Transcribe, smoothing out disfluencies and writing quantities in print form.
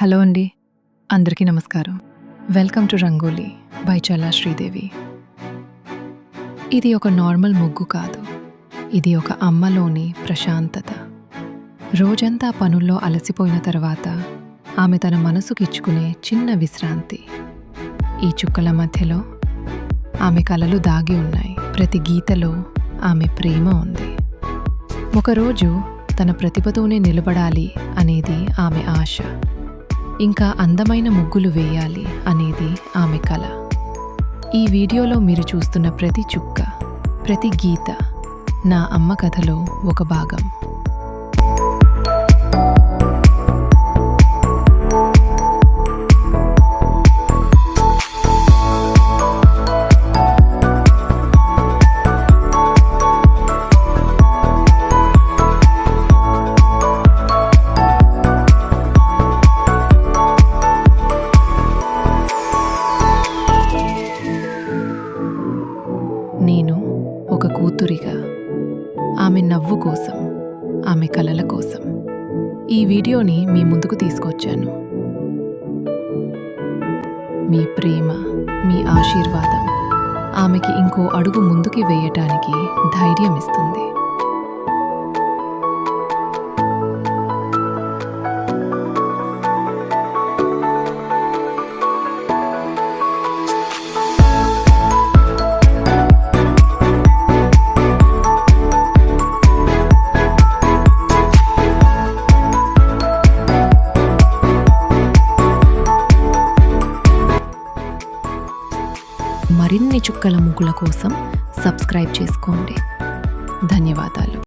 Hello అండి, అందరికీ నమస్కారం. వెల్కమ్ టు రంగోలీ బై చల్లా శ్రీదేవి. ఇది ఒక నార్మల్ ముగ్గు కాదు, ఇది ఒక అమ్మలోని ప్రశాంతత. రోజంతా పనుల్లో అలసిపోయిన తర్వాత ఆమె తన మనసుకిచ్చుకునే చిన్న విశ్రాంతి. ఈ చుక్కల మధ్యలో ఆమె కలలు దాగి ఉన్నాయి. ప్రతి గీతలో ఆమె ప్రేమ ఉంది. ఒకరోజు తన ప్రతిభతోనే నిలబడాలి అనేది ఆమె ఆశ. ఇంకా అందమైన ముగ్గులు వేయాలి అనేది ఆమె కల. ఈ వీడియోలో మీరు చూస్తున్న ప్రతి చుక్క, ప్రతి గీత నా అమ్మ కథలో ఒక భాగం. నేను ఒక కూతురిగా, ఆమె నవ్వు కోసం, ఆమె కలల కోసం ఈ వీడియోని మీ ముందుకు తీసుకొచ్చాను. మీ ప్రేమ, మీ ఆశీర్వాదం ఆమెకి ఇంకో అడుగు ముందుకి వేయటానికి ధైర్యం ఇస్తుంది. మరిన్ని చుక్కల ముగ్గుల కోసం సబ్స్క్రైబ్ చేసుకోండి. ధన్యవాదాలు.